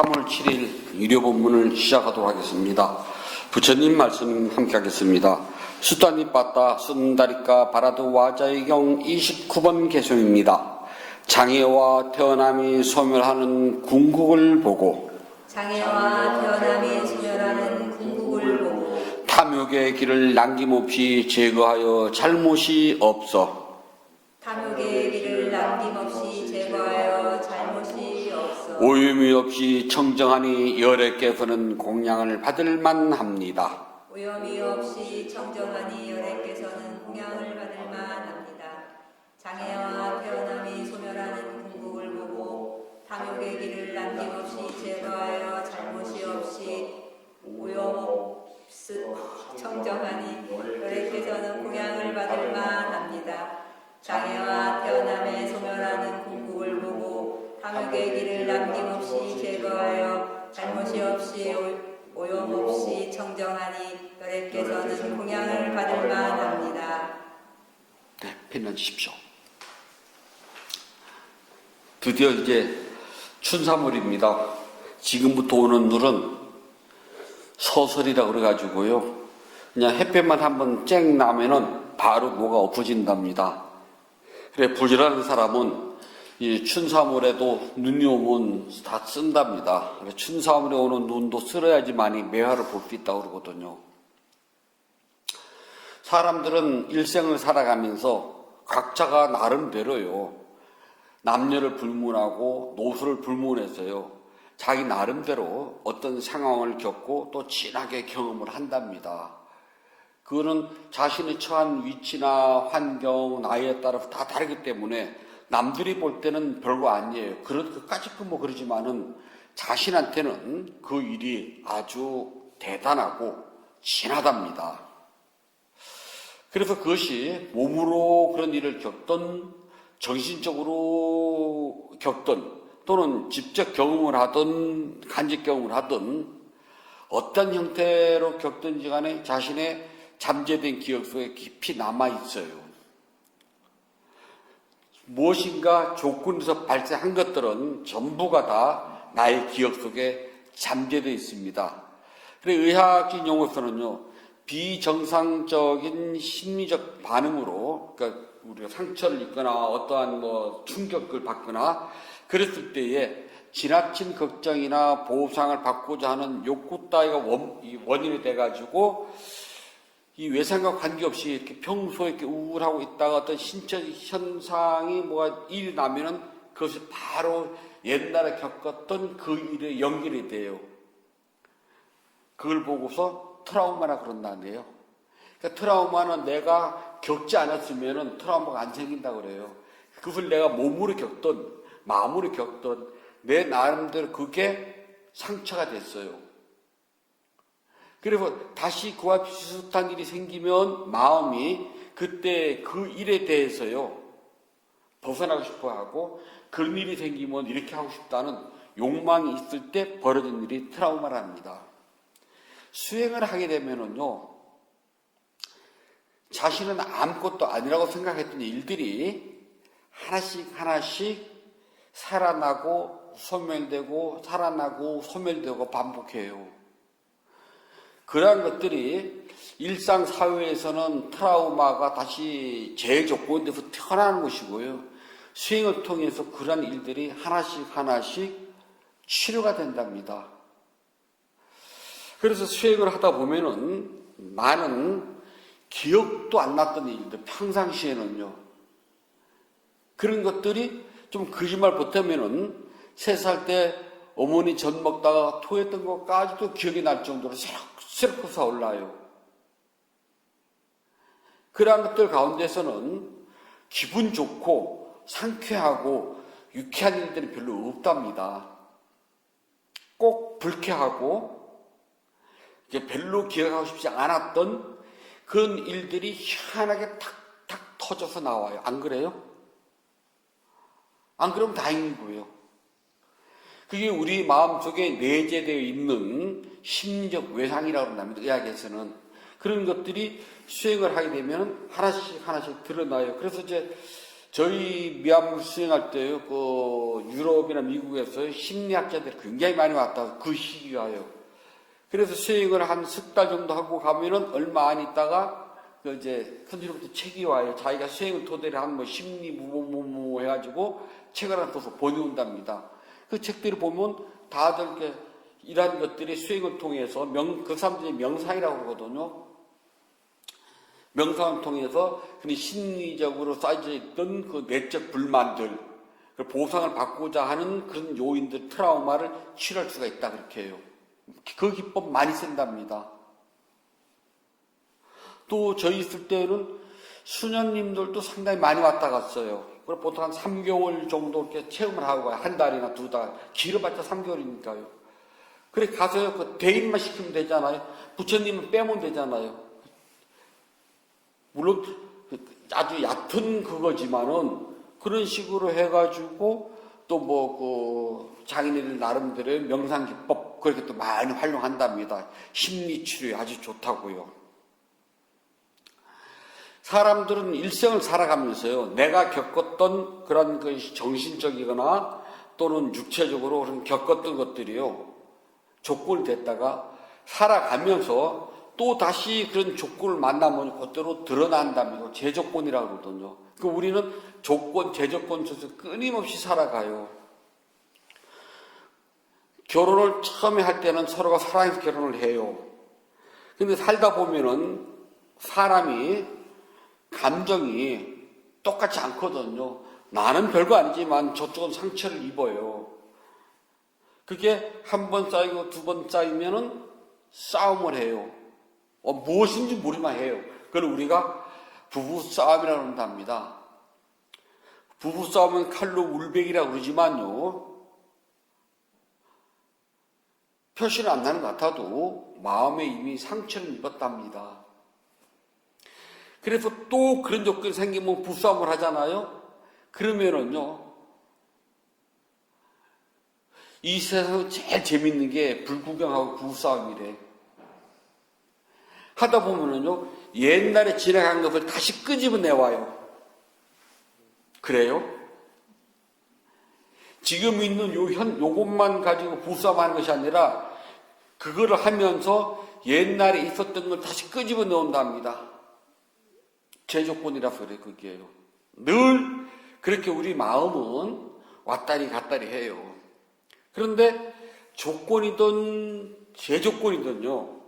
3월 7일 유료 본문을 시작하도록 하겠습니다. 부처님 말씀 함께 하겠습니다. 수단이 빠따 쓴다리까 바라드 와자의경 29번 개송입니다. 장애와 태어남이 소멸하는 궁극을 보고 장애와 태어남이 소멸하는 궁극을 보고 탐욕의 길을 남김없이 제거하여 잘못이 없어 탐욕의 길을 남김없이 제거하여 잘못이 없어 오염이 없이 청정하니 열애께서는 공양을 받을 만합니다. 오염이 없이 청정하니 열애께서는 공양을 받을 만합니다. 장애와 태어남이 소멸하는 궁극을 보고 탐욕의 길을 남김없이 제거하여 잘못이 없이 오염 없이 청정하니 열애께서는 공양을 받을 만합니다. 장애와 태어남에 소멸하는 궁극을 보고 탐욕의 길을 남김없이 제거하여 잘못이 없이 오염 없이 청정하니 열애께서는 공양을 받을 만합니다. 네, 편려주십시오. 드디어 이제 춘삼월입니다. 지금부터 오는 물은 서설이라 그래가지고요. 그냥 햇볕만 한번 쨍 나면은 바로 뭐가 엎어진답니다. 그래, 부지런한 사람은 이 춘삼월에도 눈이 오면 다 쓴답니다. 그래, 춘삼월에 오는 눈도 쓸어야지만이 매화를 볼 수 있다고 그러거든요. 사람들은 일생을 살아가면서 각자가 나름대로요. 남녀를 불문하고 노소를 불문해서요. 자기 나름대로 어떤 상황을 겪고 또 진하게 경험을 한답니다. 그거는 자신의 처한 위치나 환경, 나이에 따라서 다 다르기 때문에 남들이 볼 때는 별거 아니에요. 그까짓 뭐 그러지만은 자신한테는 그 일이 아주 대단하고 진하답니다. 그래서 그것이 몸으로 그런 일을 겪던, 정신적으로 겪던, 또는 직접 경험을 하든 간접 경험을 하든 어떤 형태로 겪든지 간에 자신의 잠재된 기억 속에 깊이 남아있어요. 무엇인가 조건에서 발생한 것들은 전부가 다 나의 기억 속에 잠재되어 있습니다. 그래서 의학적인 용어에서는요, 비정상적인 심리적 반응으로, 그러니까 우리가 상처를 입거나 어떠한 충격을 받거나 그랬을 때에 지나친 걱정이나 보상을 받고자 하는 욕구 따위가 원인이 돼가지고 이 외상과 관계없이 이렇게 평소에 이렇게 우울하고 있다가 어떤 신체 현상이 뭐가 일이 나면은 그것이 바로 옛날에 겪었던 그 일에 연결이 돼요. 그걸 보고서 트라우마라 그런다는데요. 그러니까 트라우마는 내가 겪지 않았으면은 트라우마가 안 생긴다고 그래요. 그걸 내가 몸으로 겪던, 마음으로 겪던 내 나름대로 그게 상처가 됐어요. 그래서 다시 그와 비슷한 일이 생기면 마음이 그때 그 일에 대해서요, 벗어나고 싶어 하고, 그런 일이 생기면 이렇게 하고 싶다는 욕망이 있을 때 벌어진 일이 트라우마랍니다. 수행을 하게 되면은요, 자신은 아무것도 아니라고 생각했던 일들이 하나씩 하나씩 살아나고 소멸되고 살아나고 소멸되고 반복해요. 그러한 것들이 일상사회에서는 트라우마가 다시 재조건돼서 태어나는 것이고요. 수행을 통해서 그러한 일들이 하나씩 하나씩 치료가 된답니다. 그래서 수행을 하다 보면은 많은 기억도 안 났던 일들, 평상시에는요. 그런 것들이 좀 거짓말 못하면은 3살 때 어머니 젖 먹다가 토했던 것까지도 기억이 날 정도로 새록 솟아올라요. 그러한 것들 가운데서는 기분 좋고 상쾌하고 유쾌한 일들이 별로 없답니다. 꼭 불쾌하고 이제 별로 기억하고 싶지 않았던 그런 일들이 희한하게 탁탁 터져서 나와요. 안 그래요? 안 그러면 다행이고요. 그게 우리 마음속에 내재되어 있는 심리적 외상이라고 합니다. 의학에서는. 그런 것들이 수행을 하게 되면 하나씩 하나씩 드러나요. 그래서 이제 저희 미얀마 수행할 때요, 그 유럽이나 미국에서 심리학자들이 굉장히 많이 왔다. 그 시기가요. 그래서 수행을 한 석 달 정도 하고 가면은 얼마 안 있다가 그 이제 선생님부터 책이 와요. 자기가 수행을 토대로 한 뭐 심리 무뭐뭐 해가지고 책을 하나 써서 보내온답니다. 그 책들을 보면 다들 이렇게 이러한 것들이 수행을 통해서 그 사람들이 명상이라고 그러거든요. 명상을 통해서 그 심리적으로 쌓여져 있던 그 내적 불만들, 그 보상을 받고자 하는 그런 요인들, 트라우마를 치료할 수가 있다 그렇게 해요. 그 기법 많이 쓴답니다. 또 저희 있을 때는 수녀님들도 상당히 많이 왔다 갔어요. 그리고 보통 한 3개월 정도 이렇게 체험을 하고 가요. 한 달이나 두 달. 길어봤자 3개월이니까요. 그래 가서요. 그 대인만 시키면 되잖아요. 부처님은 빼면 되잖아요. 물론 아주 얕은 그거지만은 그런 식으로 해가지고 또 뭐 그 자기네들 나름대로의 명상 기법 그렇게 또 많이 활용한답니다. 심리 치료에 아주 좋다고요. 사람들은 일생을 살아가면서요, 내가 겪었던 그런 그 정신적이거나 또는 육체적으로 그런 겪었던 것들이요, 조건이 됐다가 살아가면서 또 다시 그런 조건을 만나면 그대로 드러난답니다. 재조건이라고 그러거든요. 그 우리는 조건, 재조건 속에서 끊임없이 살아가요. 결혼을 처음에 할 때는 서로가 사랑해서 결혼을 해요. 근데 살다 보면은 사람이 감정이 똑같지 않거든요. 나는 별거 아니지만 저쪽은 상처를 입어요. 그게 한 번 쌓이고 두 번 쌓이면은 싸움을 해요. 무엇인지 모르만 해요. 그걸 우리가 부부싸움이라고 한답니다. 부부싸움은 칼로 울베기라고 그러지만요, 표시는 안 나는 것 같아도 마음에 이미 상처를 입었답니다. 그래서 또 그런 조건이 생기면 부싸움을 하잖아요. 그러면은요, 이 세상에서 제일 재밌는 게 불구경하고 부부싸움이래. 하다 보면은요, 옛날에 지나간 것을 다시 끄집어내와요. 그래요? 지금 있는 요것만 가지고 부싸움하는 것이 아니라 그거를 하면서 옛날에 있었던 걸 다시 끄집어 내온답니다. 제 조건이라서 그래, 그게요. 늘 그렇게 우리 마음은 왔다리 갔다리 해요. 그런데 조건이든 제 조건이든요,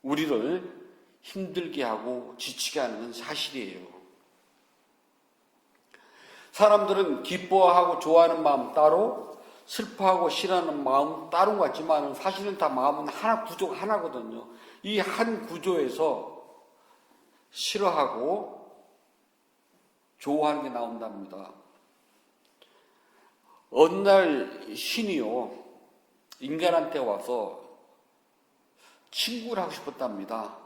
우리를 힘들게 하고 지치게 하는 건 사실이에요. 사람들은 기뻐하고 좋아하는 마음 따로, 슬퍼하고 싫어하는 마음 따로 같지만 사실은 다 마음은 하나, 구조가 하나거든요. 이 한 구조에서 싫어하고 좋아하는 게 나온답니다. 어느 날 신이요, 인간한테 와서 친구를 하고 싶었답니다.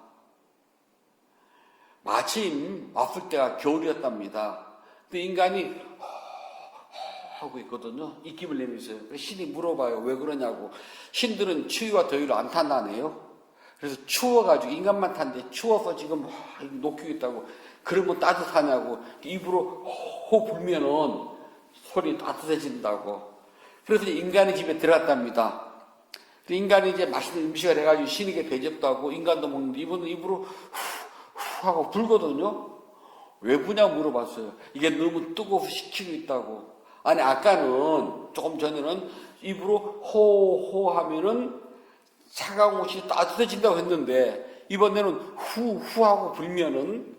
마침 왔을 때가 겨울이었답니다. 근데 인간이 하고 있거든요. 입김을 내면서요. 신이 물어봐요. 왜 그러냐고. 신들은 추위와 더위를 안 탄다네요. 그래서 추워가지고 인간만 탄데 추워서 지금 녹히고 있다고. 그러면 따뜻하냐고. 입으로 호 불면은 손이 따뜻해진다고. 그래서 인간의 집에 들어갔답니다. 인간이 이제 맛있는 음식을 해가지고 신에게 대접도 하고 인간도 먹는데 이분은 입으로 후 하고 불거든요. 왜 부냐 물어봤어요. 이게 너무 뜨거워서 식히고 있다고. 아니 아까는 조금 전에는 입으로 호호 하면은 차가운 옷이 따뜻해진다고 했는데 이번에는 후 하고 불면은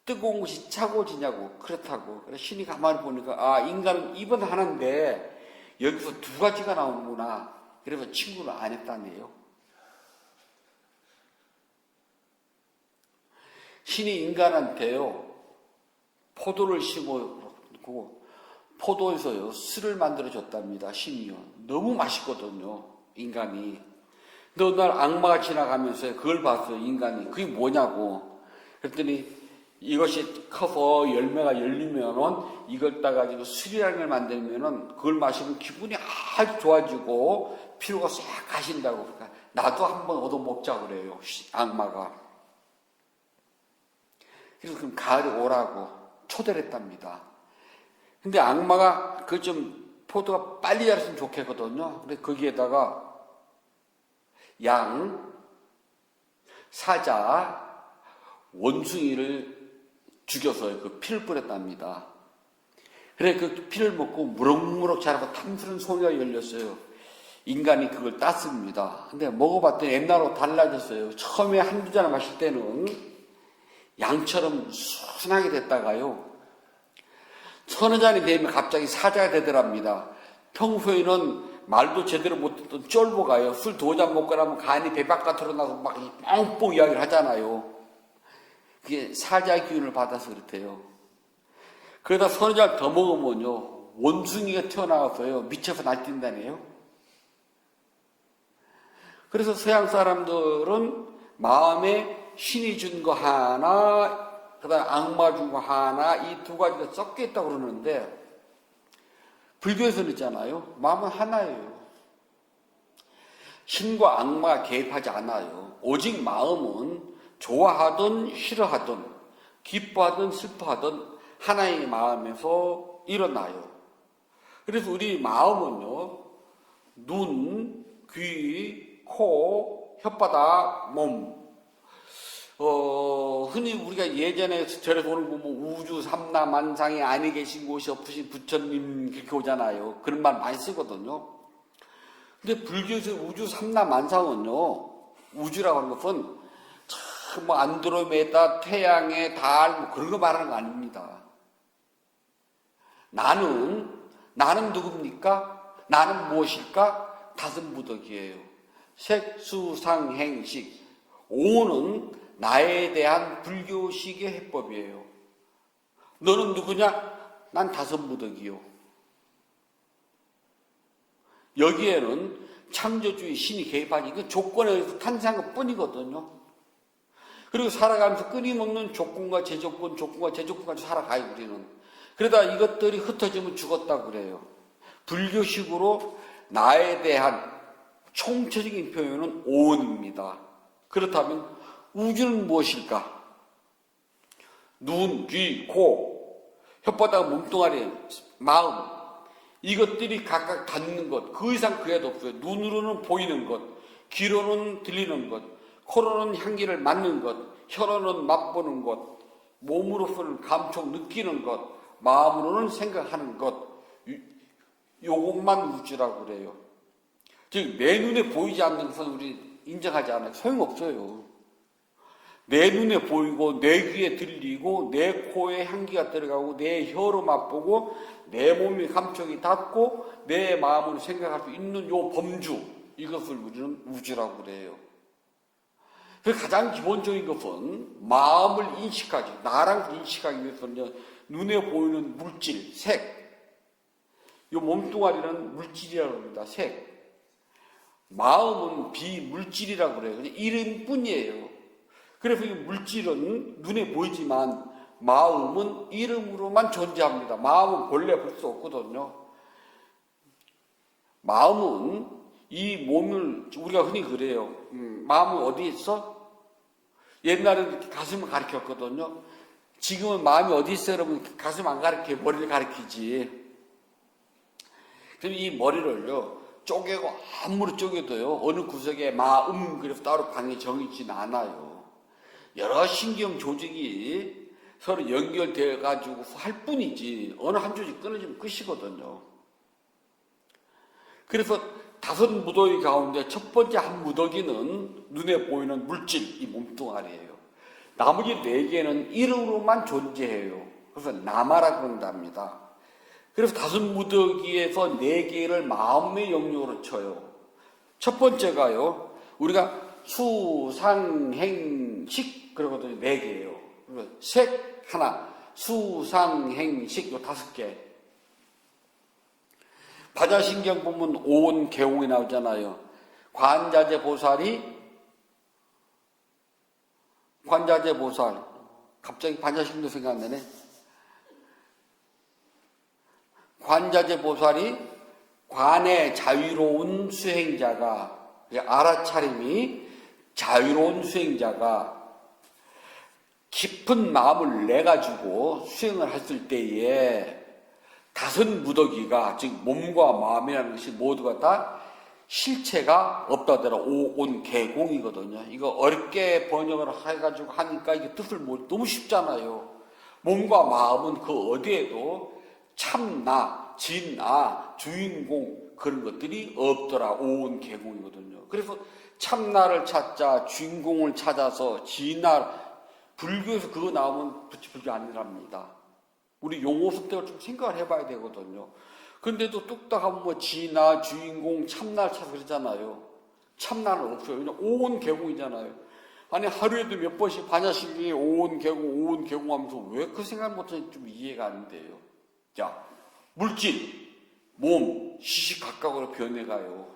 뜨거운 것이 차가워지냐고. 그렇다고. 그래서 신이 가만히 보니까 아, 인간은 입은 하나인데 여기서 두 가지가 나오는구나. 그래서 친구를 안 했다네요. 신이 인간한테요, 포도를 심어놓고 포도에서요 술을 만들어 줬답니다. 신이요. 너무 맛있거든요, 인간이. 근데 어느 날 악마가 지나가면서 그걸 봤어요, 인간이. 그게 뭐냐고. 그랬더니 이것이 커서 열매가 열리면은 이걸 따가지고 술이라는 걸 만들면은 그걸 마시면 기분이 아주 좋아지고 피로가 싹 가신다고. 그러니까 나도 한번 얻어 먹자 그래요, 악마가. 그래서 그럼 가을에 오라고 초대를 했답니다. 근데 악마가 그 좀 포도가 빨리 자랐으면 좋겠거든요. 근데 거기에다가 양, 사자, 원숭이를 죽여서 그 피를 뿌렸답니다. 그래 그 피를 먹고 무럭무럭 자라고 탐스러운 송이가 열렸어요. 인간이 그걸 땄습니다. 근데 먹어봤더니 옛날하고 달라졌어요. 처음에 한두 잔을 마실 때는 양처럼 순하게 됐다가요, 서너 잔이 되면 갑자기 사자가 되더랍니다. 평소에는 말도 제대로 못했던 쫄보가요, 술 2잔 먹고 나면 간이 배 바깥으로 나서 막 뻥뻥 이야기를 하잖아요. 그게 사자의 기운을 받아서 그렇대요. 그러다 서너 잔 더 먹으면요, 원숭이가 튀어나와서요, 미쳐서 날뛴다네요. 그래서 서양 사람들은 마음에 신이 준 거 하나, 그 다음에 악마 준 거 하나, 이 두 가지가 섞여 있다고 그러는데, 불교에서는 있잖아요, 마음은 하나예요. 신과 악마가 개입하지 않아요. 오직 마음은 좋아하든 싫어하든 기뻐하든 슬퍼하든 하나의 마음에서 일어나요. 그래서 우리 마음은요, 눈, 귀, 코, 혓바닥, 몸, 흔히 우리가 예전에 절에서 오늘 보면 우주 삼라만상에 안에 계신 곳이 없으신 부처님 그렇게 오잖아요. 그런 말 많이 쓰거든요. 근데 불교에서 우주 삼라만상은요, 우주라고 하는 것은 참 뭐 안드로메다, 태양의 달, 뭐 그런 거 말하는 거 아닙니다. 나는 누굽니까? 나는 무엇일까? 다섯 무덕이에요. 색수상행식. 오는 나에 대한 불교식의 해법이에요. 너는 누구냐? 난 다섯 무덕이요. 여기에는 창조주의 신이 개입하니 그 조건에 의해서 탄생한 것 뿐이거든요. 그리고 살아가면서 끊임없는 조건과 제조건, 조건과 제조건까지 살아가요, 우리는. 그러다 이것들이 흩어지면 죽었다고 그래요. 불교식으로 나에 대한 총체적인 표현은 오온입니다. 그렇다면 우주는 무엇일까? 눈, 귀, 코, 혓바닥, 몸뚱아리, 마음, 이것들이 각각 닿는 것, 그 이상 그 애도 없어요. 눈으로는 보이는 것, 귀로는 들리는 것, 코로는 향기를 맡는 것, 혀로는 맛보는 것, 몸으로서는 감촉 느끼는 것, 마음으로는 생각하는 것, 요것만 우주라고 그래요. 즉 내 눈에 보이지 않는 것은 우리 인정하지 않아요. 소용없어요. 내 눈에 보이고 내 귀에 들리고 내 코에 향기가 들어가고 내 혀로 맛보고 내 몸이 감촉이 닿고 내 마음으로 생각할 수 있는 요 범주, 이것을 우리는 우주라고 그래요. 그 가장 기본적인 것은 마음을 인식하지, 나랑 인식하기 위해서는 눈에 보이는 물질, 색, 이 몸뚱아리는 물질이라고 합니다. 색. 마음은 비물질이라고 그래요. 그냥 이름뿐이에요. 그래서 이 물질은 눈에 보이지만 마음은 이름으로만 존재합니다. 마음은 본래 볼 수 없거든요. 마음은 이 몸을, 우리가 흔히 그래요. 마음은 어디에 있어? 옛날에는 이렇게 가슴을 가리켰거든요. 지금은 마음이 어디 있어요? 여러분, 가슴 안 가리켜, 머리를 가리키지. 그럼 이 머리를요, 쪼개고 아무리 쪼개도요, 어느 구석에 마음, 그래서 따로 방이 정해지진 않아요. 여러 신경 조직이 서로 연결되어 가지고 할 뿐이지, 어느 한 조직 끊어지면 끝이거든요. 그래서 다섯 무더기 가운데 첫 번째 한 무더기는 눈에 보이는 물질, 이 몸뚱아리예요. 나머지 네 개는 이름으로만 존재해요. 그래서 나마라고 그런답니다. 그래서 다섯 무더기에서 네 개를 마음의 영역으로 쳐요. 첫 번째가요, 우리가 수상행식 그러거든요. 네 개예요. 색 하나, 수상행식 요 다섯 개. 반야신경 보면 오온 개홍이 나오잖아요. 관자재 보살, 갑자기 반야신경도 생각 안 나네. 관자재 보살이 관의 자유로운 수행자가, 알아차림이 자유로운 수행자가 깊은 마음을 내가지고 수행을 했을 때에 다섯 무더기가, 즉 몸과 마음이라는 것이 모두가 다 실체가 없다더라 오온개공이거든요. 이거 어렵게 번역을 해가지고 하니까 이게 뜻을 너무 쉽잖아요. 몸과 마음은 그 어디에도 참나, 진나, 주인공 그런 것들이 없더라 오온개공이거든요. 그래서 참나를 찾자, 주인공을 찾아서 진나, 불교에서 그거 나오면 불교 아니랍니다. 우리 용어 속대로 좀 생각을 해봐야 되거든요. 근데도 뚝딱 하면 뭐 진나, 주인공, 참나를 찾아 그러잖아요. 참나는 없어요. 그냥 오온개공이잖아요. 아니 하루에도 몇 번씩 반야신경이 오온개공 하면서 왜 그 생각 못하는지 좀 이해가 안 돼요. 자, 물질, 몸, 시시각각으로 변해가요.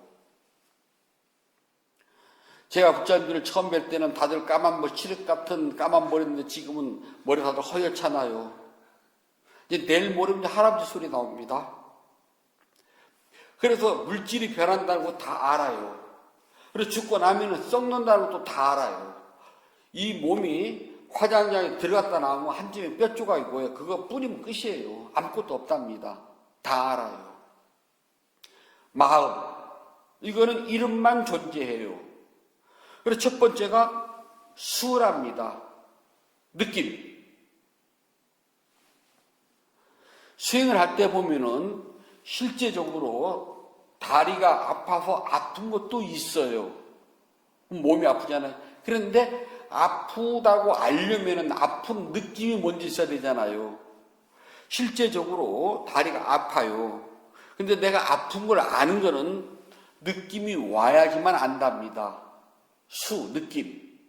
제가 부자님들을 처음 뵐 때는 다들 까만 칠흑 같은 까만 머리인데 지금은 머리 다들 허옇잖아요. 이제 내일 모레면 할아버지 소리 나옵니다. 그래서 물질이 변한다는 거 다 알아요. 그래서 죽고 나면은 썩는다는 것도 다 알아요. 이 몸이 화장장에 들어갔다 나오면 한 점의 뼈 조각이 보여요. 그거 뿌리면 끝이에요. 아무것도 없답니다. 다 알아요. 마음, 이거는 이름만 존재해요. 그래서 첫 번째가 수랍니다. 느낌. 수행을 할 때 보면은 실제적으로 다리가 아파서 아픈 것도 있어요. 몸이 아프잖아요. 그런데 아프다고 알려면은 아픈 느낌이 먼저 있어야 되잖아요. 실제적으로 다리가 아파요. 근데 내가 아픈 걸 아는 거는 느낌이 와야지만 안답니다. 느낌.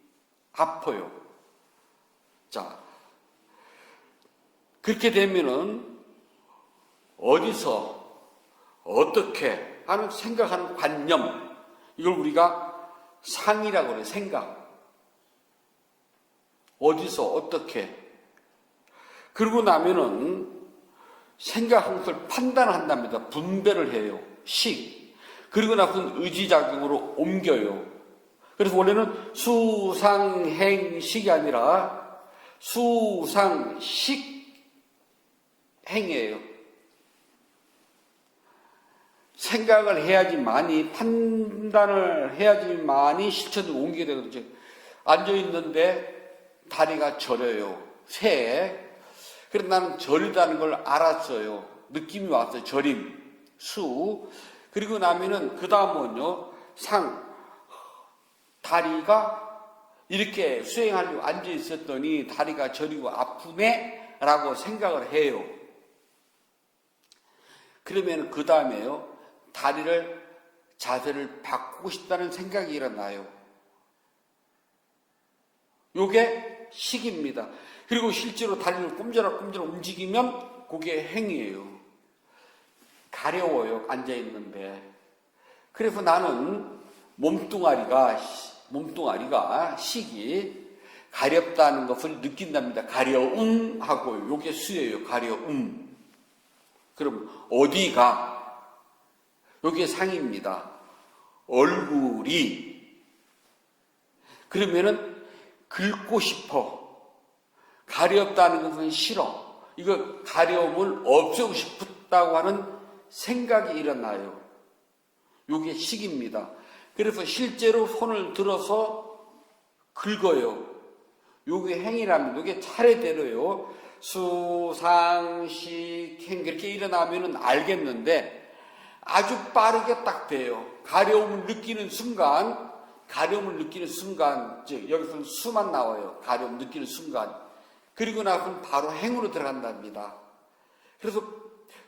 아파요. 자, 그렇게 되면은 어디서 어떻게 하는 생각하는 관념, 이걸 우리가 상이라고 그래요. 생각. 어디서 어떻게. 그러고 나면은 생각하는 것을 판단한답니다. 분별을 해요. 그리고 나서는 의지작용으로 옮겨요. 그래서 원래는 수상행식이 아니라 수상식행이에요. 생각을 해야지만이, 판단을 해야지만이 실천을 옮기게 되거든요. 앉아있는데 다리가 저려요. 그래서 나는 저리다는 걸 알았어요. 느낌이 왔어요. 저림, 그리고 나면은 그 다음은요, 다리가 이렇게 수행하려고 앉아있었더니 다리가 저리고 아프네? 라고 생각을 해요. 그러면 그 다음에요, 자세를 바꾸고 싶다는 생각이 일어나요. 요게 식입니다. 그리고 실제로 다리를 꼼지락꼼지락 움직이면 그게 행이에요. 가려워요, 앉아있는데. 그래서 나는 몸뚱아리가 식이 가렵다는 것을 느낀답니다. 가려움 하고 요게 수예요. 가려움. 그럼 어디가? 요게 상입니다. 얼굴이. 그러면은 긁고 싶어. 가렵다는 것은 싫어. 이거 가려움을 없애고 싶다고 하는 생각이 일어나요. 요게 식입니다. 그래서 실제로 손을 들어서 긁어요. 요게 행이랍니다. 요게 차례대로요. 수상식행 그렇게 일어나면은 알겠는데 아주 빠르게 딱 돼요. 가려움을 느끼는 순간, 즉 여기서는 수만 나와요. 가려움 느끼는 순간. 그리고 나서는 바로 행으로 들어간답니다. 그래서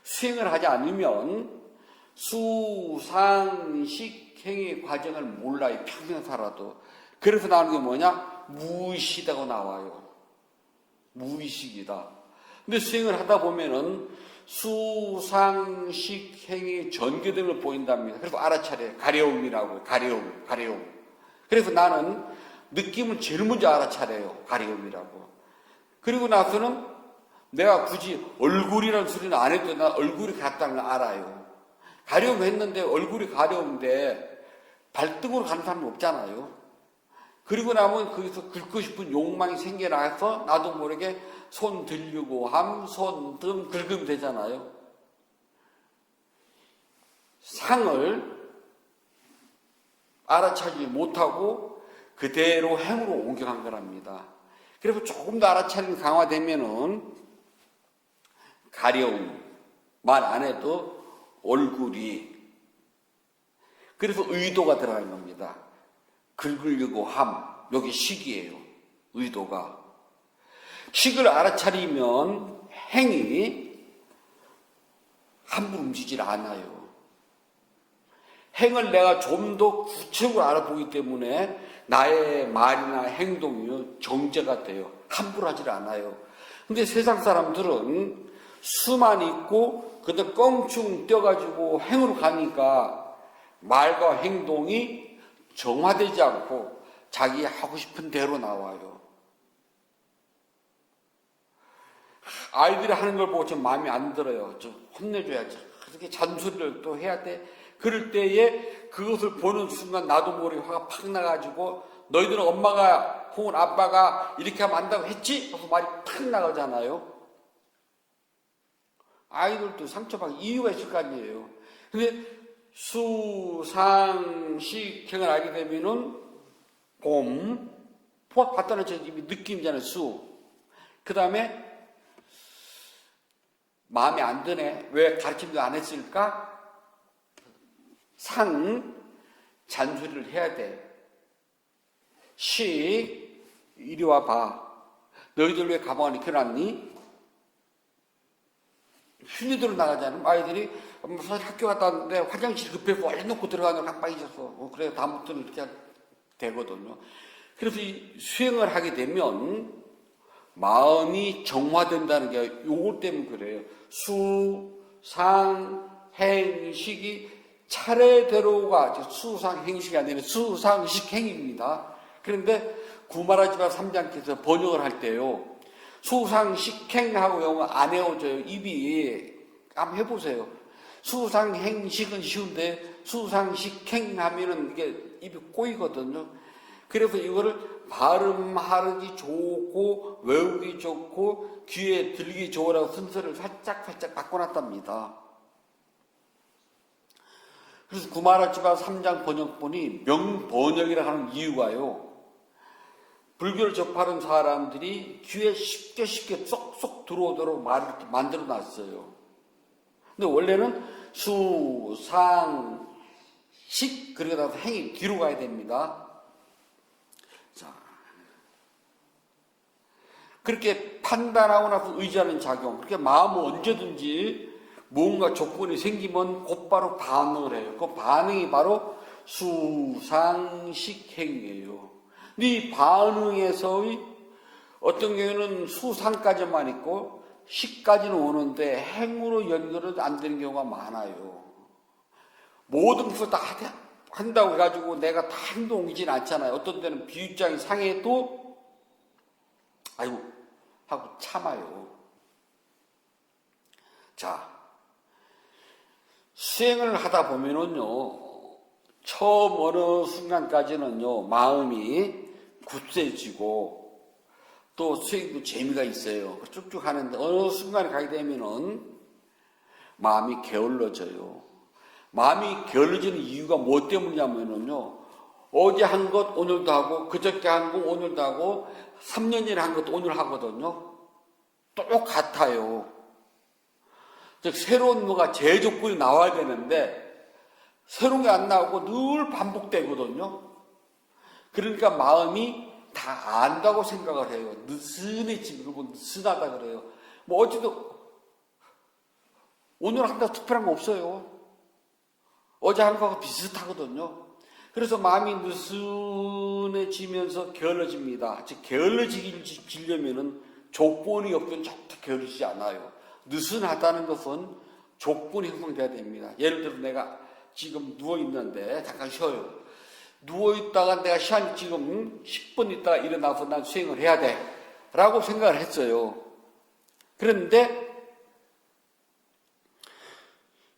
수행을 하지 않으면 수상식행의 과정을 몰라요. 평생 살아도. 그래서 나오는 게 뭐냐? 무의식이라고 나와요. 무의식이다. 근데 수행을 하다 보면은 수상식행이 전개됨을 보인답니다. 그래서 알아차려요. 가려움이라고. 가려움. 그래서 나는 느낌을 제일 먼저 알아차려요. 가려움이라고. 그리고 나서는 내가 굳이 얼굴이라는 소리는 안 해도 나 얼굴이 같다는 걸 알아요. 가려움 했는데 얼굴이 가려운데 발등으로 가는 사람은 없잖아요. 그리고 나면 거기서 긁고 싶은 욕망이 생겨나서 나도 모르게 손 들려고 손 등 긁으면 되잖아요. 상을 알아차리지 못하고 그대로 행으로 옮겨간 거랍니다. 그래서 조금 더 알아차림이 강화되면은 가려움, 말 안 해도 얼굴이, 그래서 의도가 들어가는 겁니다. 긁으려고 함, 여기 식이에요. 의도가. 식을 알아차리면 행이 함부로 움직이질 않아요. 행을 내가 좀 더 구체적으로 알아보기 때문에 나의 말이나 행동이 정제가 돼요. 함부로 하질 않아요. 근데 세상 사람들은 수만 있고 근데 껑충 뛰어가지고 행으로 가니까 말과 행동이 정화되지 않고 자기 하고 싶은 대로 나와요. 아이들이 하는 걸 보고 좀 마음에 안 들어요. 좀 혼내줘야지. 그렇게 잔소리를 또 해야 돼. 그럴 때에 그것을 보는 순간 나도 모르게 화가 팍 나가지고 너희들은 엄마가 혹은 아빠가 이렇게 하면 안다고 했지? 하고 말이 팍 나가잖아요. 아이들도 상처받을 이유가 있을 거 아니에요. 근데 수상식행을 알게 되면은 봄, 봤다는 저 이미 느낌이잖아요. 그 다음에 마음에 안 드네. 왜 가르침도 안 했을까? 상, 잔소리를 해야 돼. 시, 이리 와봐. 너희들 왜 가방을 이렇게 놨니? 휴리대로 나가잖아요. 아이들이 사실 학교 갔다 왔는데 화장실 급해서 원래 놓고 들어가는 깜빡 잊었어. 그래서 다음부터는 이렇게 되거든요. 그래서 이 수행을 하게 되면 마음이 정화된다는 게 요것 때문에 그래요. 수, 상, 행, 식이 차례대로가 수상행식이 아니라 수상식행입니다. 그런데 구마라지바 3장께서 번역을 할 때요. 수상식행하고 영어 안 외워져요. 입이. 한번 해보세요. 수상행식은 쉬운데 수상식행 하면은 이게 입이 꼬이거든요. 그래서 이거를 발음하기 좋고 외우기 좋고 귀에 들기 좋으라고 순서를 살짝 바꿔놨답니다. 그래서 구마라지바 3장 번역본이 명번역이라 하는 이유가요. 불교를 접하는 사람들이 귀에 쉽게 쏙쏙 들어오도록 말을 이렇게 만들어 놨어요. 근데 원래는 수, 상, 식, 그러고 나서 행이 뒤로 가야 됩니다. 자, 그렇게 판단하고 나서 의지하는 작용, 그렇게 마음은 언제든지 뭔가 조건이 생기면 곧바로 반응을 해요. 그 반응이 바로 수상식행이에요. 근데 이 반응에서의 어떤 경우는 수상까지만 있고 식까지는 오는데 행으로 연결은 안 되는 경우가 많아요. 모든 것을 다 한다고 해가지고 내가 다 행동 옮기진 않잖아요. 어떤 때는 비유장이 상해도 아이고 하고 참아요. 자, 수행을 하다 보면은요, 처음 어느 순간까지는요, 마음이 굳세지고, 또 수행도 재미가 있어요. 쭉쭉 하는데, 어느 순간에 가게 되면은, 마음이 게을러져요. 마음이 게을러지는 이유가 뭐 때문이냐면은요, 어제 한 것 오늘도 하고, 그저께 한 것 오늘도 하고, 3년 전에 한 것도 오늘 하거든요. 똑같아요. 즉 새로운 뭐가 제조건이 나와야 되는데 새로운 게 안 나오고 늘 반복되거든요. 그러니까 마음이 다 안다고 생각을 해요. 느슨해지고 느슨하다 그래요. 뭐 어제도 오늘 한다고 특별한 거 없어요. 어제 한 거하고 비슷하거든요. 그래서 마음이 느슨해지면서 게을러집니다. 즉 게을러지려면은 조건이 없으면 절대 게을러지지 않아요. 느슨하다는 것은 조건이 형성돼야 됩니다. 예를 들어 내가 지금 누워있는데 잠깐 쉬어요. 누워있다가 내가 시간이 지금 10분 있다가 일어나서 난 수행을 해야 돼 라고 생각을 했어요. 그런데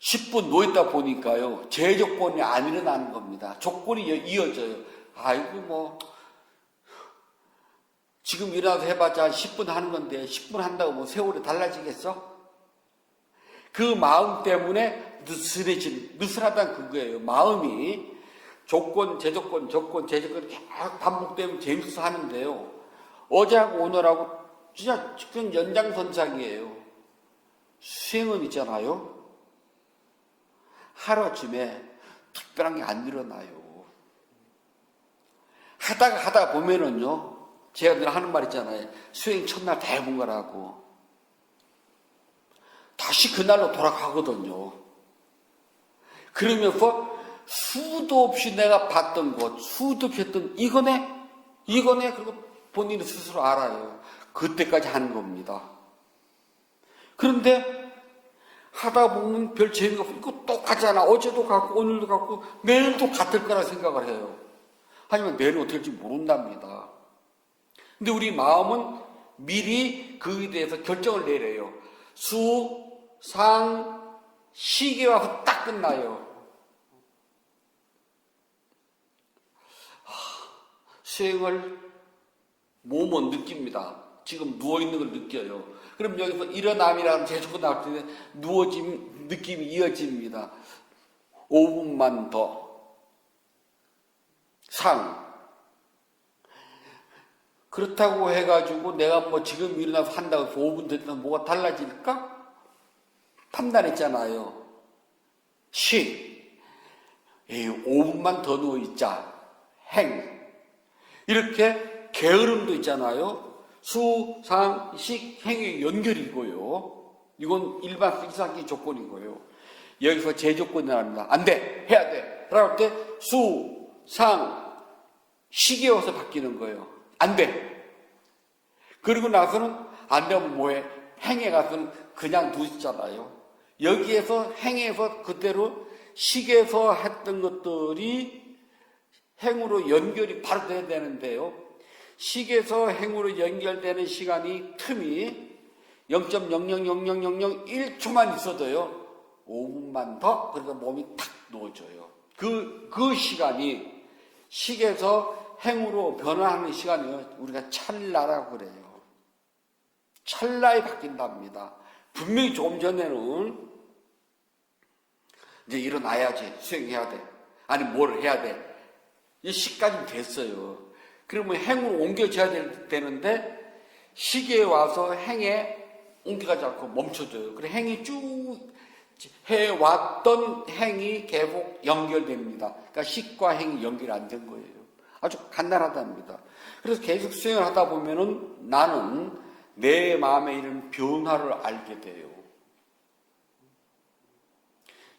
10분 누워있다 보니까요, 제 조건이 안 일어나는 겁니다. 조건이 이어져요. 아이고 뭐 지금 일어나서 해봤자 10분 하는 건데 10분 한다고 뭐 세월이 달라지겠어? 그 마음 때문에 느슨하다는 그거예요. 마음이 조건, 재조건, 조건, 재조건 계속 반복되면 재밌어서 하는데요. 어제하고 오늘하고 진짜 그건 연장선상이에요. 수행은 있잖아요. 하루아침에 특별한 게 안 일어나요. 하다가 보면은요, 제가 늘 하는 말 있잖아요. 수행 첫날 다 해본 거라고. 다시 그날로 돌아가거든요. 그러면서 수도 없이 내가 봤던 것, 수도 없이 했던 이거네? 그리고 본인이 스스로 알아요. 그때까지 하는 겁니다. 그런데 하다 보면 별 재미가 없고 이거 똑같잖아. 어제도 같고 오늘도 같고 내일도 같을 거라 생각을 해요. 하지만 내일은 어떻게 될지 모른답니다. 근데 우리 마음은 미리 그에 대해서 결정을 내려요. 수, 상, 시계 와서 딱 끝나요. 수행을 몸은 느낍니다. 지금 누워있는 걸 느껴요. 그럼 여기서 일어남이라는 재조건 나올 때 누워짐 느낌이 이어집니다. 5분만 더. 상. 그렇다고 해가지고 내가 뭐 지금 일어나서 한다고 해서 5분 됐다면 뭐가 달라질까? 판단했잖아요. 식. 5분만 더 누워있자. 행. 이렇게 게으름도 있잖아요. 수, 상, 식, 행의 연결이고요. 이건 일반 일상적인 조건이고요. 여기서 재조건이 나옵니다. 안 돼! 해야 돼! 라고 할 때 수, 상, 식이 와서 바뀌는 거예요. 안 돼! 그리고 나서는 안 되면 뭐해? 행에 가서는 그냥 두시잖아요. 여기에서 행에서 그대로 식에서 했던 것들이 행으로 연결이 바로 돼야 되는데요. 식에서 행으로 연결되는 시간이 틈이 0.000001초만 있어도요. 5분만 더 그러니까 몸이 탁 놓아져요. 그 시간이 식에서 행으로 변화하는 시간이요. 우리가 찰나라고 그래요. 찰나에 바뀐답니다. 분명히 조금 전에는 이제 일어나야지 수행해야 돼. 아니 뭘 해야 돼. 이 식까지 됐어요. 그러면 행으로 옮겨져야 되는데 시계에 와서 행에 옮겨가지 않고 멈춰져요. 그래서 행이 쭉 해왔던 행이 계속 연결됩니다. 그러니까 식과 행이 연결이 안 된 거예요. 아주 간단하답니다. 그래서 계속 수행을 하다 보면은 나는 내 마음에 이런 변화를 알게 돼요.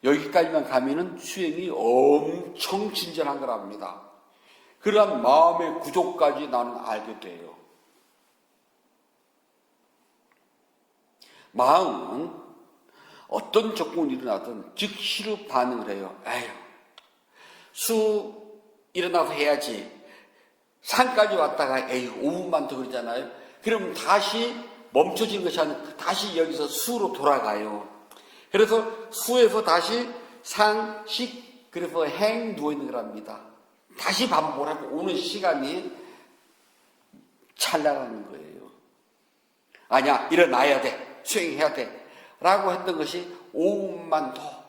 여기까지만 가면은 수행이 엄청 친절한 거랍니다. 그러한 마음의 구조까지 나는 알게 돼요. 마음은 어떤 조건이 일어나든 즉시로 반응을 해요. 에휴, 수 일어나서 해야지. 산까지 왔다가 에휴 5분만 더 그러잖아요. 그럼 다시 멈춰진 것이 아니라 다시 여기서 수로 돌아가요. 그래서 수에서 다시 상, 식, 그래서 행 누워있는 거랍니다. 다시 반복을 하고 오는 시간이 찰나라는 거예요. 아니야, 일어나야 돼. 수행해야 돼. 라고 했던 것이 5분만 더.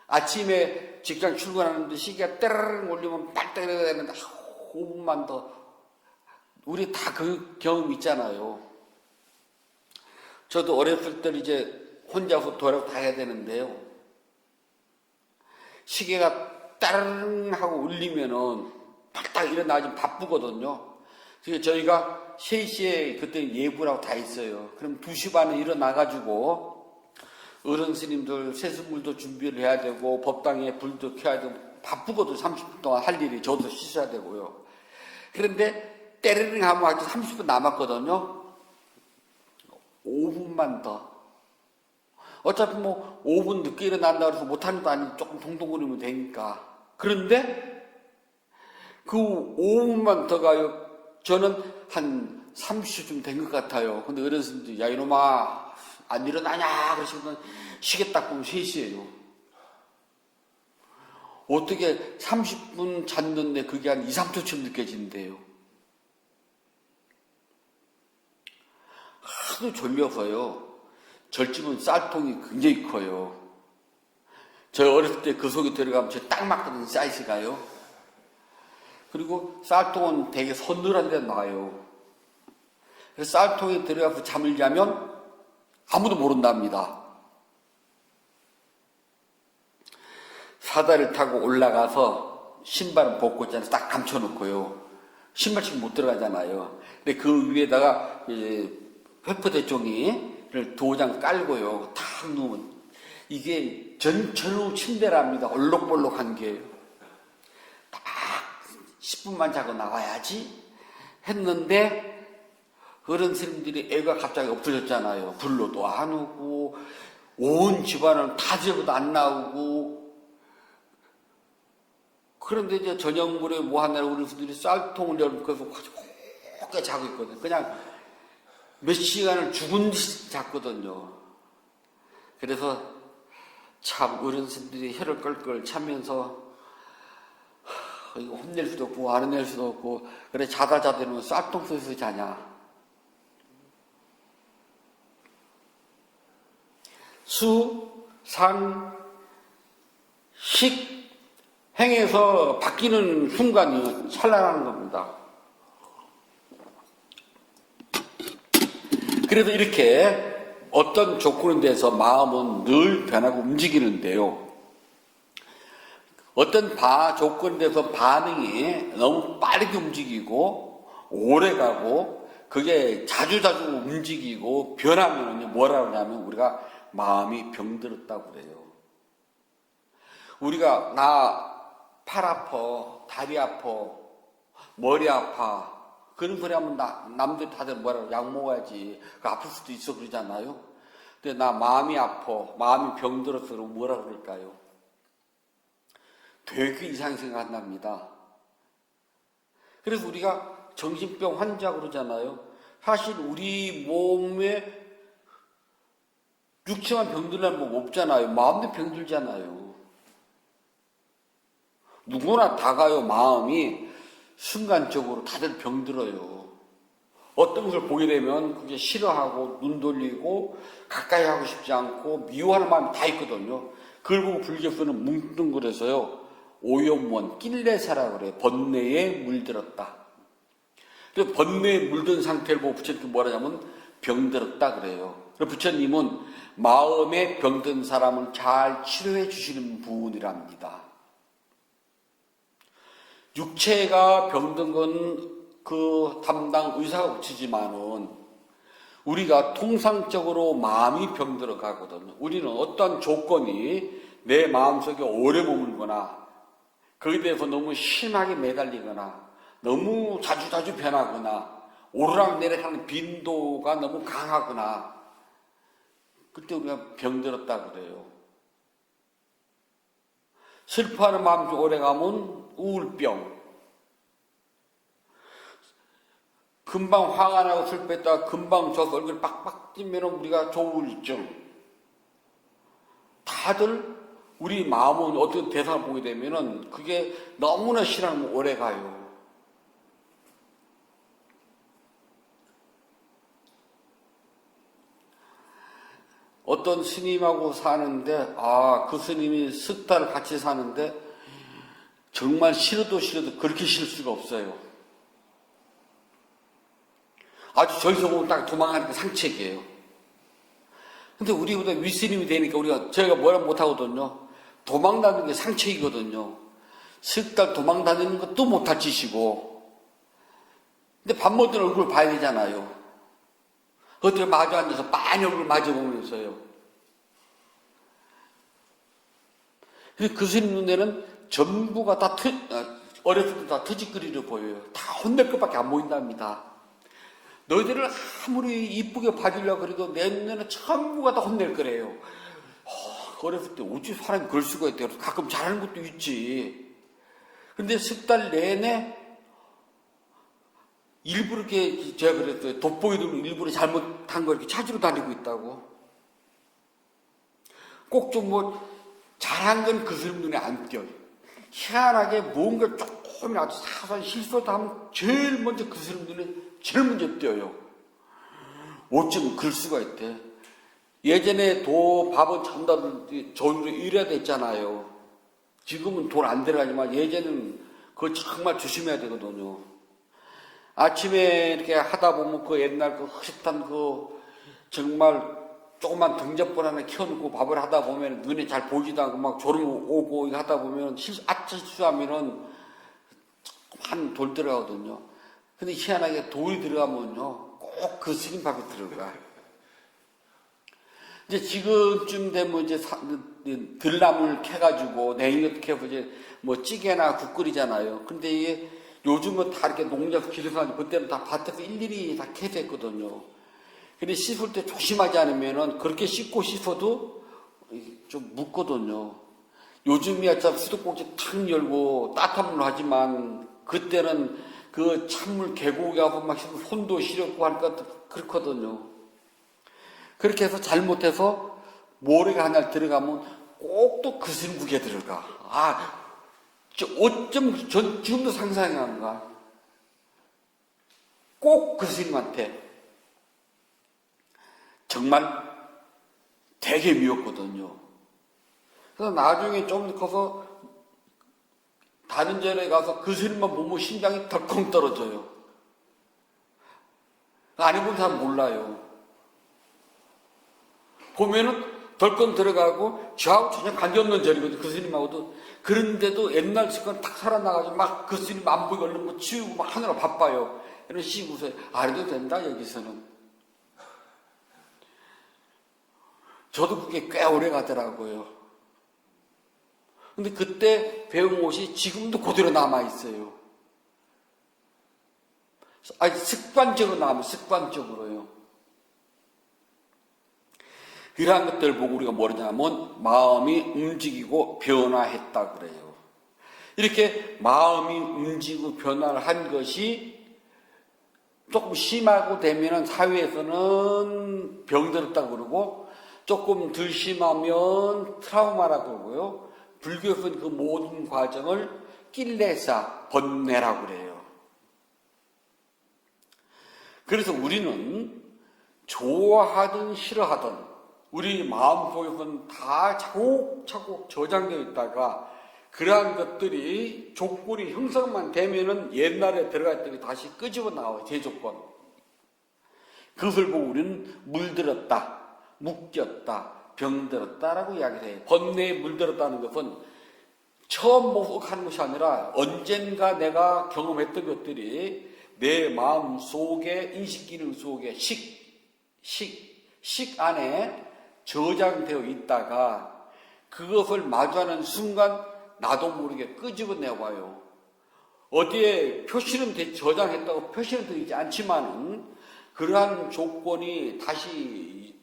아침에 직장 출근하는데 시계가 때르르 올리면 빨리 때려야 되는데 5분만 더. 우리 다 그 경험 있잖아요. 저도 어렸을 때 이제 혼자서 도력 다 해야 되는데요. 시계가 따르릉 하고 울리면은 빨딱 일어나지 바쁘거든요. 그래서 저희가 3시에 그때 예불하고 다 있어요. 그럼 2시 반에 일어나가지고 어른 스님들 세수물도 준비를 해야 되고 법당에 불도 켜야 되고 바쁘거든요. 30분 동안 할 일이 저도 씻어야 되고요. 그런데 때르릉 하면 아직 30분 남았거든요. 5분만 더. 어차피 뭐 5분 늦게 일어난다고 해서 못하는 것도 아니고 조금 동동거리면 되니까. 그런데 그 5분만 더 가요. 저는 한 30초쯤 된 것 같아요. 근데 어른들이 야 이놈아 안 일어나냐 그러시면 시계 딱 보면 3시예요. 어떻게 30분 잤는데 그게 한 2, 3초쯤 느껴지는데요. 하도 졸려서요. 절집은 쌀통이 굉장히 커요. 저 어렸을 때 그 속에 들어가면 저 딱 맞거든요, 사이즈가요. 그리고 쌀통은 되게 서늘한 데 놔요. 그래서 쌀통에 들어가서 잠을 자면 아무도 모른답니다. 사다리를 타고 올라가서 신발은 벗고 있잖아요. 딱 감춰놓고요. 신발 신고 못 들어가잖아요. 근데 그 위에다가 회포대 종이를 2장 깔고요. 탁 누우면 이게 전철로 침대랍니다. 얼룩벌룩한 게. 딱 10분만 자고 나와야지 했는데 그런 스님들이 애가 갑자기 없어졌잖아요. 불러도 안 오고 온 집안을 다 집어도 안 나오고. 그런데 이제 저녁물에 뭐 하냐고 어른들이 쌀통을 열고서 곱게 자고 있거든요. 그냥 몇 시간을 죽은 듯이 잤거든요. 그래서 참 어른들이 혀를 끌끌 차면서 이거 혼낼 수도 없고 안 혼낼 수도 없고 그래 자다 자다는 쌀통 속에서 자냐. 수, 상, 식 행에서 바뀌는 순간이 찬란한 겁니다. 그래서 이렇게 어떤 조건에 대해서 마음은 늘 변하고 움직이는데요. 어떤 조건에 대해서 반응이 너무 빠르게 움직이고 오래 가고 그게 자주자주 움직이고 변하면 뭐라고 하냐면 우리가 마음이 병들었다고 그래요. 우리가 나 팔 아파, 다리 아파, 머리 아파 그런 소리 하면 남들 다들 뭐라고 약 먹어야지 그 아플 수도 있어 그러잖아요. 근데 나 마음이 아파, 마음이 병들어서 그러면 뭐라 그럴까요? 되게 이상하게 생각한답니다. 그래서 우리가 정신병 환자 그러잖아요. 사실 우리 몸에 육체만 병들라는 법 없잖아요. 마음도 병들잖아요. 누구나 다 가요. 마음이 순간적으로 다들 병들어요. 어떤 것을 보게 되면 그게 싫어하고 눈 돌리고 가까이 하고 싶지 않고 미워하는 마음이 다 있거든요. 그걸 보고 불교에서는 뭉뚱그려서요. 오염원, 낄레사라고 그래요. 번뇌에 물들었다. 그래서 번뇌에 물든 상태를 보고 부처님이 뭐라냐면 병들었다 그래요. 그래서 부처님은 마음에 병든 사람은 잘 치료해 주시는 분이랍니다. 육체가 병든 건 그 담당 의사가 고치지만은 우리가 통상적으로 마음이 병들어 가거든요. 우리는 어떤 조건이 내 마음속에 오래 머물거나 거기에 대해서 너무 심하게 매달리거나 너무 자주 변하거나 오르락내리락하는 빈도가 너무 강하거나 그때 우리가 병들었다 그래요. 슬퍼하는 마음이 오래 가면 우울병, 금방 화가 나고 슬펐다가 금방 져서 얼굴 빡빡 뛰면 우리가 조울증. 다들 우리 마음은 어떤 대상을 보게 되면은 그게 너무나 싫어하면 오래 가요. 어떤 스님하고 사는데 그 스님이 석 달을 같이 사는데 정말 싫어도 그렇게 싫을 수가 없어요. 아주 저기서 보면 딱 도망가니까 상책이에요. 근데 우리보다 윗스님이 되니까 저희가 뭐라 못하거든요. 도망다니는 게 상책이거든요. 석 달 도망다니는 것도 못할 짓이고. 근데 밥 먹던 얼굴을 봐야 되잖아요. 어떻게 마주 앉아서 빤히 얼굴 마주보면서요. 그래서 그 스님 눈에는 전부가 다 어렸을 때 다 터지거리로 보여요. 다 혼낼 것밖에 안 보인답니다. 너희들을 아무리 이쁘게 봐주려고 그래도 내 눈에는 전부가 다 혼낼 거래요. 어렸을 때 어찌 사람이 그럴 수가 있대. 가끔 잘하는 것도 있지. 근데 석 달 내내 일부러 이렇게 제가 그랬어요. 돋보이들 일부러 잘못한 거 이렇게 찾으러 다니고 있다고. 꼭 좀 잘한 건 그 사람 눈에 안 띄어요. 희한하게 뭔가 조금이라도 사소한 실수도 하면 제일 먼저 그 사람 눈에 제일 먼저 띄어요. 어쩜 그럴 수가 있대. 예전에 밥은 전부 다 전으로 일해야 됐잖아요. 지금은 돈 안 들어가지만 예전에는 그거 정말 조심해야 되거든요. 아침에 이렇게 하다 보면 그 옛날 그 흐릿한 그 정말 조그만 등접불 하나 켜놓고 밥을 하다 보면 눈에 잘 보이지도 않고 막 졸음 오고 이거 하다 보면 실수하면은 한 돌 들어가거든요. 근데 희한하게 돌이 들어가면요 꼭 그 스님밥이 들어가. 이제 지금쯤 되면 이제 들나물 캐가지고 냉이도 캐고 이제 뭐 찌개나 국 끓이잖아요. 근데 이게 요즘은 다 이렇게 농장 길에서 하지 그때는 다 밭에서 일일이 다 캐서 했거든요. 근데 씻을 때 조심하지 않으면은 그렇게 씻고 씻어도 좀 묻거든요. 요즘이야 참 수도꼭지 탁 열고 따뜻한 물로 하지만 그때는 그 찬물 계곡에 가서 막 손도 시렵고 하니까 그렇거든요. 그렇게 해서 잘못해서 모래가 하나 들어가면 꼭 또 그 스님국에 들어가. 어쩜 전 지금도 상상이 안 가. 꼭 그 스님한테. 정말 되게 미웠거든요. 그래서 나중에 좀 커서 다른 절에 가서 그 스님만 보면 심장이 덜컹 떨어져요. 안 해본 사람 몰라요. 보면은 덜컹 들어가고 저하고 전혀 관계없는 절이거든요. 그 스님하고도. 그런데도 옛날 습관 딱 살아나가지고 막 그 스님 안 보이게 얼른 뭐 치우고 막 하느라 바빠요. 이런 식으로 안 해도 된다 여기서는. 저도 그게 꽤 오래 가더라고요. 근데 그때 배운 것이 지금도 그대로 남아있어요. 습관적으로 습관적으로요. 이러한 것들을 보고 우리가 뭐냐면 마음이 움직이고 변화했다 그래요. 이렇게 마음이 움직이고 변화를 한 것이 조금 심하고 되면 사회에서는 병들었다고 그러고 조금 덜 심하면 트라우마라고 그러고요. 불교에서는 그 모든 과정을 낄레사, 번뇌라고 그래요. 그래서 우리는 좋아하든 싫어하든 우리 마음속에서는 다 차곡차곡 저장되어 있다가 그러한 것들이 조건이 형성만 되면은 옛날에 들어갔더니 다시 끄집어 나와요. 제조건. 그것을 보고 우리는 물들었다, 묶였다, 병들었다라고 이야기를 해요. 번뇌에 물들었다는 것은 처음 목욕하는 것이 아니라 언젠가 내가 경험했던 것들이 내 마음 속에 인식기능 속에 식 안에 저장되어 있다가 그것을 마주하는 순간 나도 모르게 끄집어내와요. 어디에 표시는 저장했다고 표시는 되지 않지만은 그러한 조건이 다시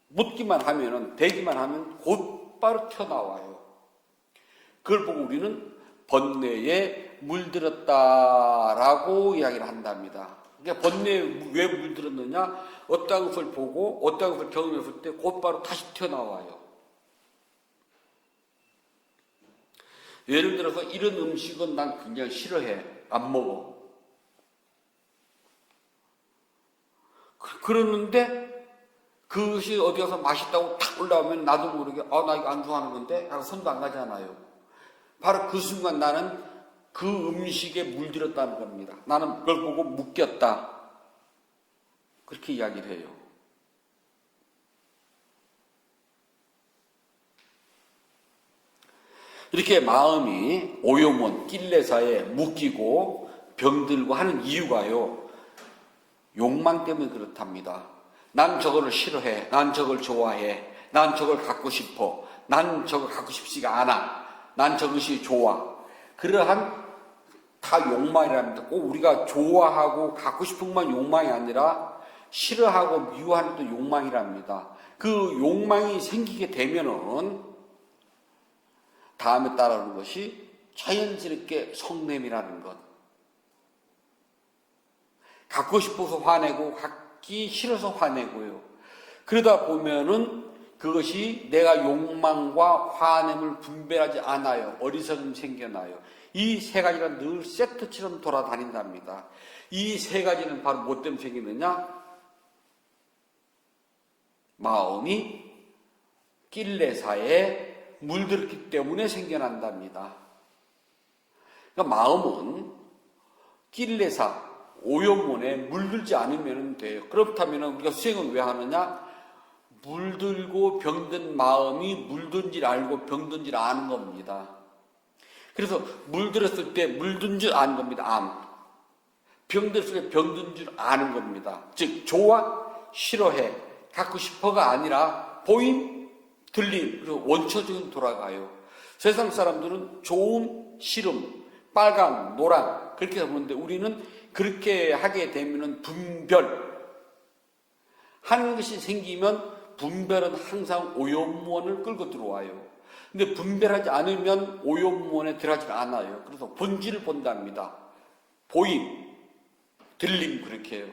묻기만 하면은 되기만 하면 곧바로 튀어나와요. 그걸 보고 우리는 번뇌에 물들었다라고 이야기를 한답니다. 그러니까 번뇌에 왜 물들었느냐? 어떤 것을 보고 어떤 것을 경험했을 때 곧바로 다시 튀어나와요. 예를 들어서 이런 음식은 난 굉장히 싫어해. 안 먹어. 그러는데 그것이 어디 가서 맛있다고 탁 올라오면 나도 모르게 나 이거 안 좋아하는 건데 하고 손도 안 가잖아요. 바로 그 순간 나는 그 음식에 물들었다는 겁니다. 나는 그걸 보고 묶였다. 그렇게 이야기를 해요. 이렇게 마음이 오요몬, 낄레사에 묶이고 병들고 하는 이유가요. 욕망 때문에 그렇답니다. 난 저거를 싫어해. 난 저걸 좋아해. 난 저걸 갖고 싶어. 난 저걸 갖고 싶지가 않아. 난 저것이 좋아. 그러한 다 욕망이랍니다. 꼭 우리가 좋아하고 갖고 싶은 것만 욕망이 아니라 싫어하고 미워하는 또 욕망이랍니다. 그 욕망이 생기게 되면은 다음에 따라오는 것이 자연스럽게 성냄이라는 것. 갖고 싶어서 화내고 갖기 싫어서 화내고요. 그러다 보면은 그것이 내가 욕망과 화냄을 분별하지 않아요. 어리석음이 생겨나요. 이 세 가지가 늘 세트처럼 돌아다닌답니다. 이 세 가지는 바로 뭐 때문에 생기느냐? 마음이 낄레사에 물들었기 때문에 생겨난답니다. 그러니까 마음은 낄레사, 오염문에 물들지 않으면 돼요. 그렇다면 우리가 수행은 왜 하느냐? 물들고 병든 마음이 물든 줄 알고 병든 줄 아는 겁니다. 그래서 물들었을 때 물든 줄 아는 겁니다. 병들었을 때 병든 줄 아는 겁니다. 즉 좋아, 싫어해, 갖고 싶어가 아니라 보임, 들림, 그리고 원초적인 돌아가요. 세상 사람들은 좋음, 싫음, 빨강, 노랑 그렇게 보는데 우리는 그렇게 하게 되면 분별 하는 것이 생기면 분별은 항상 오염원을 끌고 들어와요. 근데 분별하지 않으면 오염원에 들어가지 않아요. 그래서 본질을 본답니다. 보임, 들림 그렇게 해요.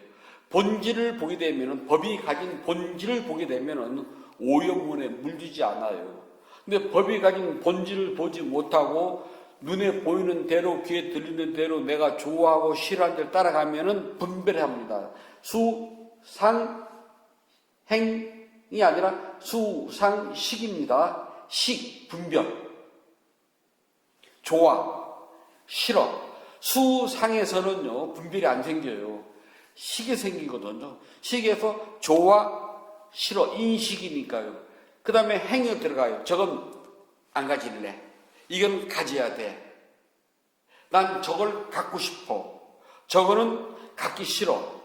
본질을 보게 되면 법이 가진 본질을 보게 되면 오염원에 물들지 않아요. 근데 법이 가진 본질을 보지 못하고 눈에 보이는 대로 귀에 들리는 대로 내가 좋아하고 싫어하는 대로 따라가면은 분별합니다. 수상 행이 아니라 수상식입니다. 식, 분별. 좋아, 싫어. 수상에서는요, 분별이 안 생겨요. 식에 생기거든요. 식에서 좋아, 싫어, 인식이니까요. 그 다음에 행에 들어가요. 저건 안 가질래. 이건 가져야 돼. 난 저걸 갖고 싶어. 저거는 갖기 싫어.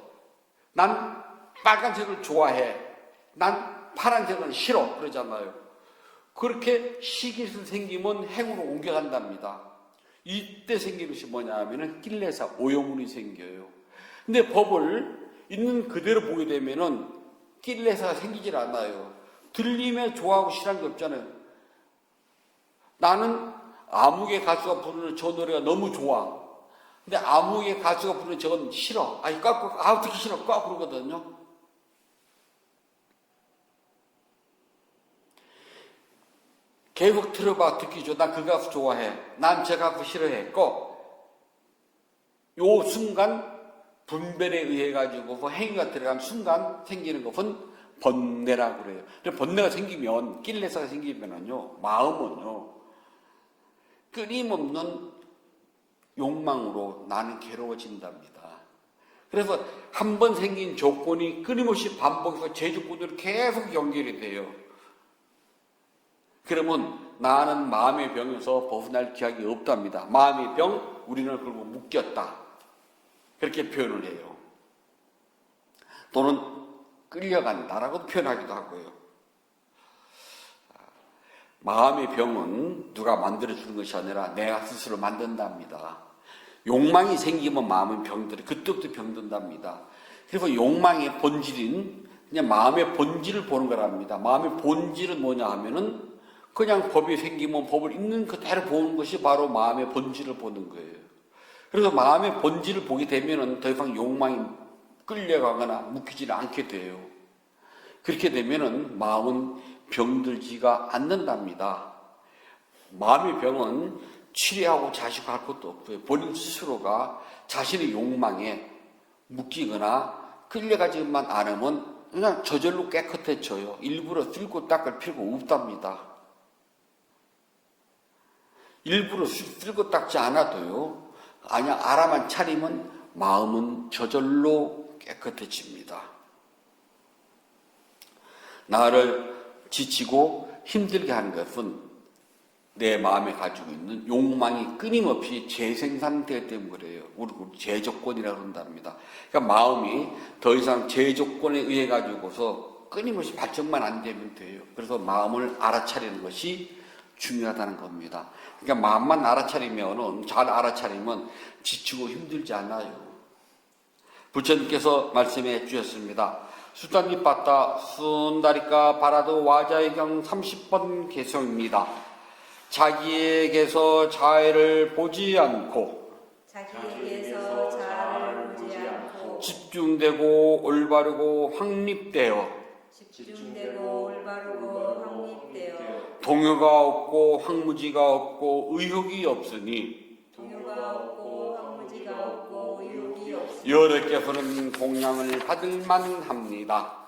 난 빨간색을 좋아해. 난 파란색은 싫어. 그러잖아요. 그렇게 식이 생기면 행으로 옮겨간답니다. 이때 생기는 것이 뭐냐 하면은 낄레사, 오염물이 생겨요. 근데 법을 있는 그대로 보게 되면은 낄레사가 생기질 않아요. 들림에 좋아하고 싫어하는 게 없잖아요. 나는 아무개 가수가 부르는 저 노래가 너무 좋아. 근데 아무개 가수가 부르는 저건 싫어. 아니, 듣기 싫어. 그러거든요. 계속 들어봐, 듣기 좋아. 난 그 가수 좋아해. 난 저 가수 싫어해. 요 순간 분별에 의해 가지고 행위가 들어간 순간 생기는 것은 번뇌라고 그래요. 근데 번뇌가 생기면, 낄레사가 생기면은요, 마음은요, 끊임없는 욕망으로 나는 괴로워진답니다. 그래서 한 번 생긴 조건이 끊임없이 반복해서 제조건으로 계속 연결이 돼요. 그러면 나는 마음의 병에서 벗어날 기약이 없답니다. 마음의 병, 우리는 결국 묶였다. 그렇게 표현을 해요. 또는 끌려간다라고 표현하기도 하고요. 마음의 병은 누가 만들어주는 것이 아니라 내가 스스로 만든답니다. 욕망이 생기면 마음은 병들어. 그때부터 병든답니다. 그래서 욕망의 본질인 그냥 마음의 본질을 보는 거랍니다. 마음의 본질은 뭐냐 하면은 그냥 법이 생기면 법을 있는 그대로 보는 것이 바로 마음의 본질을 보는 거예요. 그래서 마음의 본질을 보게 되면은 더 이상 욕망이 끌려가거나 묶이지 않게 돼요. 그렇게 되면은 마음은 병들지가 않는답니다. 마음의 병은 치료하고 자식할 것도 없고요. 본인 스스로가 자신의 욕망에 묶이거나 끌려가지만 않으면 그냥 저절로 깨끗해져요. 일부러 쓸고 닦을 필요가 없답니다. 일부러 쓸고 닦지 않아도요. 아니야, 알아만 차리면 마음은 저절로 깨끗해집니다. 나를 지치고 힘들게 하는 것은 내 마음에 가지고 있는 욕망이 끊임없이 재생산되기 때문에 그래요. 우리 재조건이라고 한답니다. 그러니까 마음이 더 이상 재조건에 의해 가지고서 끊임없이 발전만 안 되면 돼요. 그래서 마음을 알아차리는 것이 중요하다는 겁니다. 그러니까 마음만 알아차리면, 잘 알아차리면 지치고 힘들지 않아요. 부처님께서 말씀해 주셨습니다. 수단이 빠따 순다리까 바라도 와자의경 30번 개성입니다. 자기에게서 자애를 보지 않고 집중되고 올바르고 확립되어 동요가 없고 황무지가 없고 의욕이 없으니 여러께서는 공양을 받을 만합니다.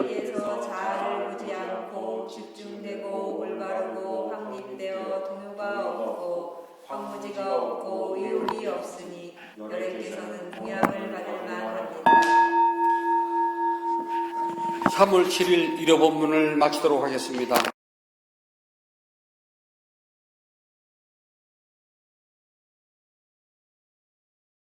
여기에서 자아를 보지 않고 집중되고 올바르고 확립되어 동요가 없고 황무지가 없고 유혹이 없으니 여래께서는 공양을 받을 만합니다. 3월 7일 일요본문을 마치도록 하겠습니다.